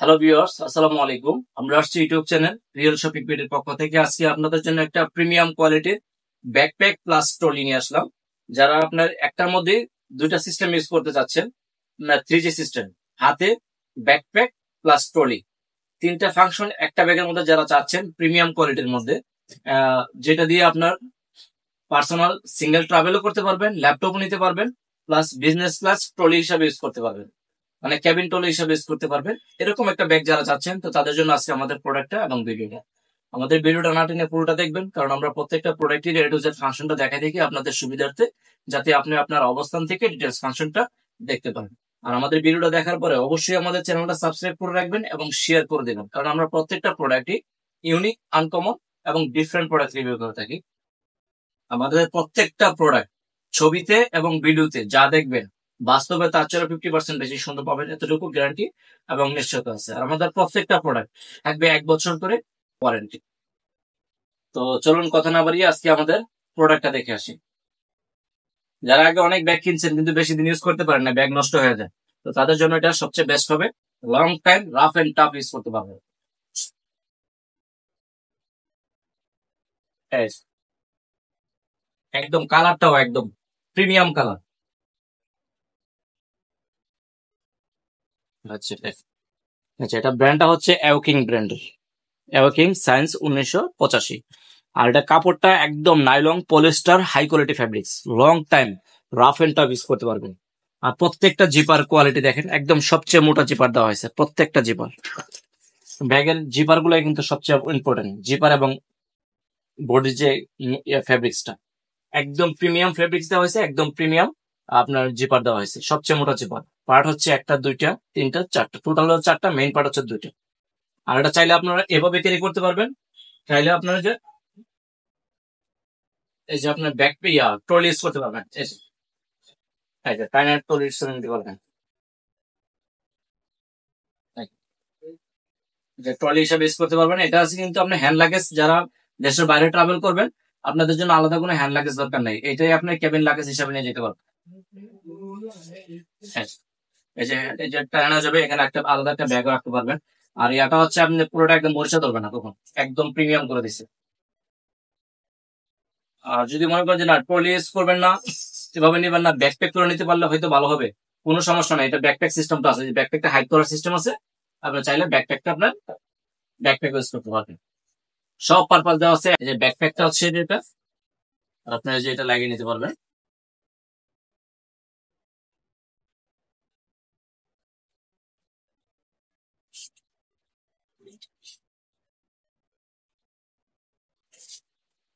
Hello viewers, আসসালামু আলাইকুম। আমরা আসছি ইউটিউব চ্যানেল রিয়েল শপিং পেডের পক্ষ থেকে। আজকে আপনাদের জন্য একটা প্রিমিয়াম কোয়ালিটির ব্যাকপ্যাক প্লাস ট্রলি নিয়ে আসলাম। যারা আপনার একটার মধ্যে দুইটা সিস্টেম ইউজ করতে চাচ্ছেন, না 3G সিস্টেম, হাতে ব্যাকপ্যাক প্লাস ট্রলি, তিনটা ফাংশন একটা ব্যাগের মধ্যে যারা চাচ্ছেন প্রিমিয়াম কোয়ালিটির মধ্যে, যেটা দিয়ে আপনার পার্সোনাল সিঙ্গেল ট্রাভেলও করতে পারবেন, ল্যাপটপও নিতে পারবেন, প্লাস বিজনেস ক্লাস ট্রলি হিসাবে ইউজ করতে পারবেন, মানে ক্যাবিন ট্রলি হিসাবে ইউজ করতে পারবেন। এরকম একটা ব্যাগ যারা চাচ্ছেন, তো তাদের জন্য আজকে আমাদের প্রোডাক্টটা এবং ভিডিওটা। আমাদের ভিডিওটা না টেনে পুরোটা দেখবেন, কারণ আমরা প্রত্যেকটা প্রোডাক্টের এ টু জেড ফাংশনটা দেখাই দেখি আপনাদের সুবিধার্থে, যাতে আপনি আপনার অবস্থান থেকে ডিটেলস ফাংশনটা দেখতে পারেন। আর আমাদের ভিডিওটা দেখার পরে অবশ্যই আমাদের চ্যানেলটা সাবস্ক্রাইব করে রাখবেন এবং শেয়ার করে দেবেন, কারণ আমরা প্রত্যেকটা প্রোডাক্টই ইউনিক, আনকমন এবং ডিফারেন্ট প্রোডাক্ট রিভিউ করে থাকি। আমাদের প্রত্যেকটা প্রোডাক্ট ছবিতে এবং ভিডিওতে যা দেখবেন, বাস্তবে তার চেয়ে 50% বেশি সুন্দর পাবেন, এতটুকু গ্যারান্টি এবং নিশ্চয়তা আছে। আর আমাদের প্রত্যেকটা প্রোডাক্ট থাকবে 1 বছর করে ওয়ারেন্টি। তো চলুন কথা না বাড়িয়ে আজকে আমাদের প্রোডাক্টটা দেখে আসি। যারা আগে অনেক ব্যাগ কিনছেন কিন্তু বেশি দিন ইউজ করতে পারেন না, ব্যাগ নষ্ট হয়ে যায়, তো তাদের জন্য এটা সবচেয়ে বেস্ট হবে। Long time rough and tough use করতে পারবেন। এই, একদম কালারটাও একদম প্রিমিয়াম কালার। আচ্ছা, আচ্ছা, এটা ব্র্যান্ডটা হচ্ছে অ্যাওকিং ব্র্যান্ডের, অ্যাওকিং সায়েন্স 1985। আর এটা কাপড়টা একদম nylon polyester high quality fabrics, long time rough and tough use করতে পারবেন। আর প্রত্যেকটা জিপার কোয়ালিটি দেখেন, একদম সবচেয়ে মোটা জিপার দেওয়া হয়েছে প্রত্যেকটা জিপার। ব্যাগের জিপার গুলো কিন্তু সবচেয়ে ইম্পর্টেন্ট, জিপার এবং বডির যে ফ্যাব্রিক্সটা একদম প্রিমিয়াম ফেব্রিক্স দেওয়া হয়েছে, একদম প্রিমিয়াম আপনার জিপার দেওয়া হয়েছে, সবচেয়ে মোটা জিপার। পার্ট হচ্ছে একটা, দুইটা, তিনটা, চারটা, টোটাল হলো চারটা, মেইন পার্ট হচ্ছে দুইটা। আর এটা চাইলে আপনারা এভাবে ক্যারি করতে পারবেন, চাইলে আপনারা যে এই যে আপনার ব্যাক ট্রলি ইউজ করতে পারবেন, এই যে টাইনার ট্রলি ইউজ নিতে পারবেন। এই যে ট্রলি হিসাবে ইউজ করতে পারবেন। এটা আছে কিন্তু আপনি হ্যান্ড লাগেজ, যারা দেশের বাইরে ট্রাভেল করবেন, আপনাদের জন্য আলাদা কোনো হ্যান্ড লাগেজ দরকার নেই, এটাই আপনি কেবিন লাগেজ হিসাবে নিয়ে যেতে পারবেন। হ্যাঁ, এই যে টানা যাবে, এখানে একটা আলাদা একটা ব্যাগও রাখতে পারবেন। আর এটা হচ্ছে আপনি পুরোটা একদম মরিচা ধরবে না তখন, একদম প্রিমিয়াম করে দিচ্ছে। আর যদি মনে করেন যে না ট্রলি ইউজ করবেন না, এভাবে নিবেন না, ব্যাকপ্যাক করে নিতে পারলে হয়তো ভালো হবে, কোনো সমস্যা নাই। এটা ব্যাকপ্যাক সিস্টেমটা আছে, ব্যাকপ্যাকটা হাইড করার সিস্টেম আছে, আপনি চাইলে ব্যাকপ্যাকটা আপনার ব্যাকপ্যাক ইউজ করতে পারবেন। সব পারপাস দেওয়া আছে। এই যে ব্যাকপ্যাকটা হচ্ছে যেটা, আর আপনি যে এটা লাগিয়ে নিতে পারবেন।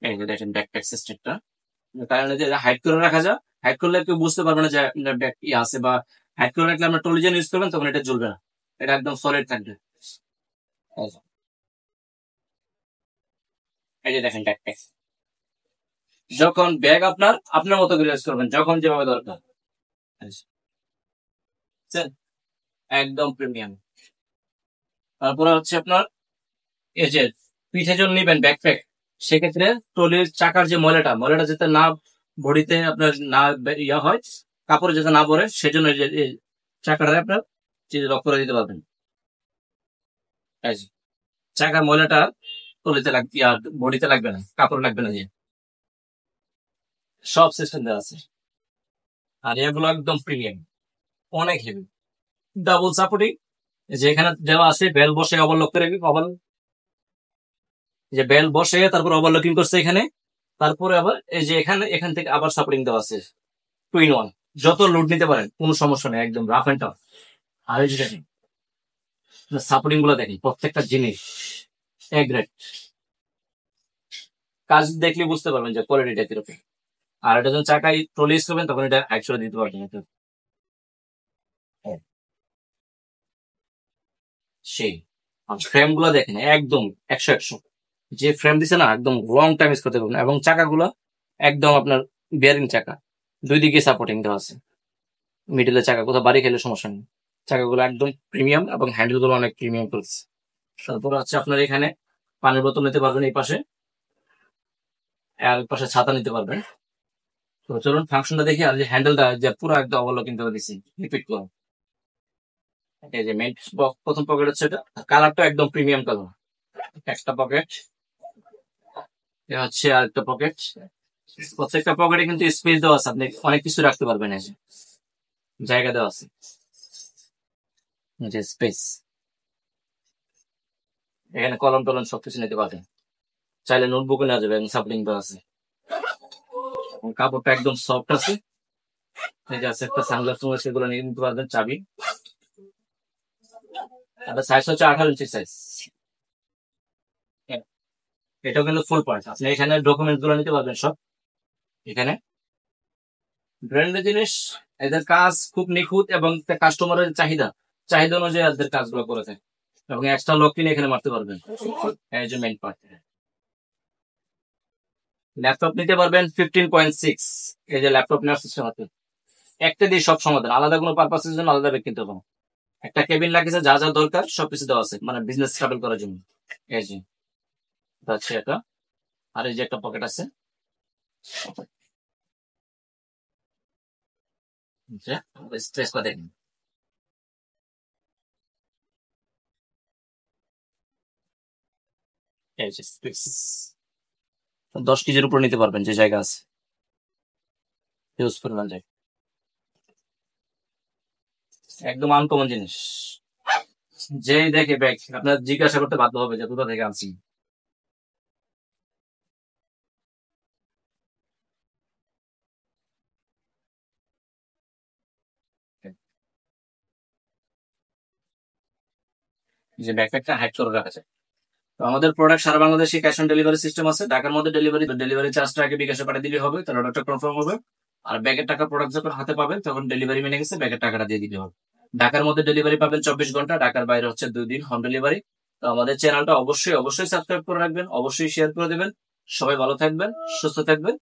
এই যে দেখেন ব্যাকপ্যাক সিস্টেমটা, কারণ যে হাইড করে রাখা যায়, হাইড করলে কেউ বুঝতে পারবে না যে আপনার ব্যাগ ইয়ে আছে, বা হাইড করে রাখলে আপনার টলিজেন ইউজ করবেন তখন এটা জ্বলবে না, এটা একদম সলিড থাকবে। এই যে এই যে দেখেন ব্যাকপ্যাক, যখন ব্যাগ আপনার আপনার মতো করে ইউজ করবেন, যখন যেভাবে দরকার। এই যে, বুঝছেন? একদম প্রিমিয়াম। তারপরে হচ্ছে আপনার এই যে পিঠে যখন নিবেন ব্যাকপ্যাক, সেক্ষেত্রে ট্রলির চাকার যে ময়লাটা, ময়লাটা যাতে না বডিতে আপনার না ইয়া হয়, কাপড়ে যাতে না পড়ে, সেজন্য এই যে এই চাকাটা আপনার লক করে দিতে পারবেন। এই যে চাকার ময়লাটা ট্রলিতে লাগবে, বডিতে লাগবে না, কাপড় লাগবে না, যে সব সিস্টেম দেওয়া আছে। আর এগুলো একদম প্রিমিয়াম, অনেক হেভি, ডাবল সাপোর্টিং। যে এখানে দেওয়া আছে বেল বসে ওভারলক করে, যে বেল বসে তারপর ওভারলকিং করছে এখানে। তারপরে আবার এই যে এখানে, এখান থেকে আবার সাপোর্টিং দেওয়া আছে, 2 in 1, যত লোড নিতে পারেন কোনো সমস্যা নেই, একদম রাফ এন্ড টাফ। আর এই যে দেখেন সাপোর্টিং গুলো দেখেন, প্রত্যেকটা জিনিস এ গ্রেড, কাজ দেখলে বুঝতে পারবেন যে কোয়ালিটিটা কিরকম। আর এটা যখন চাকায় ট্রলি ইউজ করবেন তখন এটা একশো দিতে পারবেন, এটা সেই। আর ফ্রেম গুলো দেখেন একদম একশো একশো, যে ফ্রেম দিছে না, একদম লং টাইম ইউজ করতে পারবেন। এবং চাকাগুলো একদম আপনার বিয়ারিং চাকা, দুই দিকে সাপোর্টিং দেওয়া আছে, মিডিলের চাকা কোথাও বাড়ি খেলে সমস্যা নেই। চাকাগুলো একদম প্রিমিয়াম এবং হ্যান্ডেল গুলো অনেক প্রিমিয়াম করেছে। তারপর হচ্ছে আপনার এখানে পানির বোতল নিতে পারবেন এই পাশে, আর এক পাশে ছাতা নিতে পারবেন। তো চলুন ফাংশনটা দেখি। আর যে হ্যান্ডেলটা যে পুরো একদম অবলো কিন্তু দিচ্ছি, রিপিট করুন। এই যে মেইন প্রথম পকেট হচ্ছে এটা, কালারটা একদম প্রিমিয়াম কালার। একটা পকেট, এ হচ্ছে আরেকটা পকেট। প্রত্যেকটা পকেটে কিন্তু স্পেস দেওয়া আছে, আপনি অনেক কিছু রাখতে পারবেন। এই যে জায়গা দেওয়া আছে, যে স্পেস, এখানে কলম টলম সবকিছু নিতে পারবেন। চাইলে নোটবুকও নেওয়া যাবে, এবং সাপলিং দেওয়া আছে। কাপড়টা একদম সফট আছে। এই যে আছে একটা সানগ্লাস, সেগুলো নিয়ে নিতে পারবেন। চাবি, এটা সাইজ হচ্ছে 18 ইঞ্চি সাইজ। এটাও কিন্তু ফুল পার্ট। আপনি এখানে ডকুমেন্ট গুলো নিতে পারবেন সব। এখানে ব্র্যান্ডের জিনিস, এদের কাজ খুব নিখুঁত, এবং কাস্টমারের চাহিদা চাহিদা অনুযায়ী এদের কাজগুলো করে থাকে। এবং এক্সট্রা লক কিনে এখানে মারতে পারবেন। এই যে মেইন পার্ট। ল্যাপটপ নিতে পারবেন 15.6। এই যে ল্যাপটপ নেওয়ার সিস্টেম আছে, একটা দিয়ে সব সমাধান। আলাদা কোনো পারপাসের জন্য আলাদা ব্যাগ কিনতে হবে না। একটা কেবিন লাগেছে, যা যা দরকার সবকিছু দেওয়া আছে, মানে বিজনেস ট্রাভেল করার জন্য। এই যে এটা হচ্ছে এটা। আর এই যে একটা পকেট আছে, স্ট্রেস করে দেখেন। এই যে space। 10 কেজির উপর নিতে পারবেন, যে জায়গা আছে, ইউজ পরিমাণ জায়গা। একদম আনকমন জিনিস, যেই দেখে ব্যাগ আপনার জিজ্ঞাসা করতে বাধ্য হবে যে কোথা থেকে আনছি। যে ব্যাকপ্যাকটা হাইড করে রাখা যায়। তো আমাদের প্রোডাক্ট সারা বাংলাদেশে ক্যাশ অন ডেলিভারি সিস্টেম আছে। ঢাকার মধ্যে ডেলিভারি চার্জটা আগে বিকাশে পাঠিয়ে দিলে হবে, তাহলে অর্ডারটা কনফার্ম হবে। আর ব্যাগের টাকা প্রোডাক্ট যখন হাতে পাবেন তখন ডেলিভারি মেনে গেছে, ব্যাগের টাকাটা দিয়ে দিতে হবে। ঢাকার মধ্যে ডেলিভারি পাবেন 24 ঘন্টা, ঢাকার বাইরে হচ্ছে 2 দিন হোম ডেলিভারি। তো আমাদের চ্যানেলটা অবশ্যই অবশ্যই সাবস্ক্রাইব করে রাখবেন, অবশ্যই শেয়ার করে দেবেন। সবাই ভালো থাকবেন, সুস্থ থাকবেন।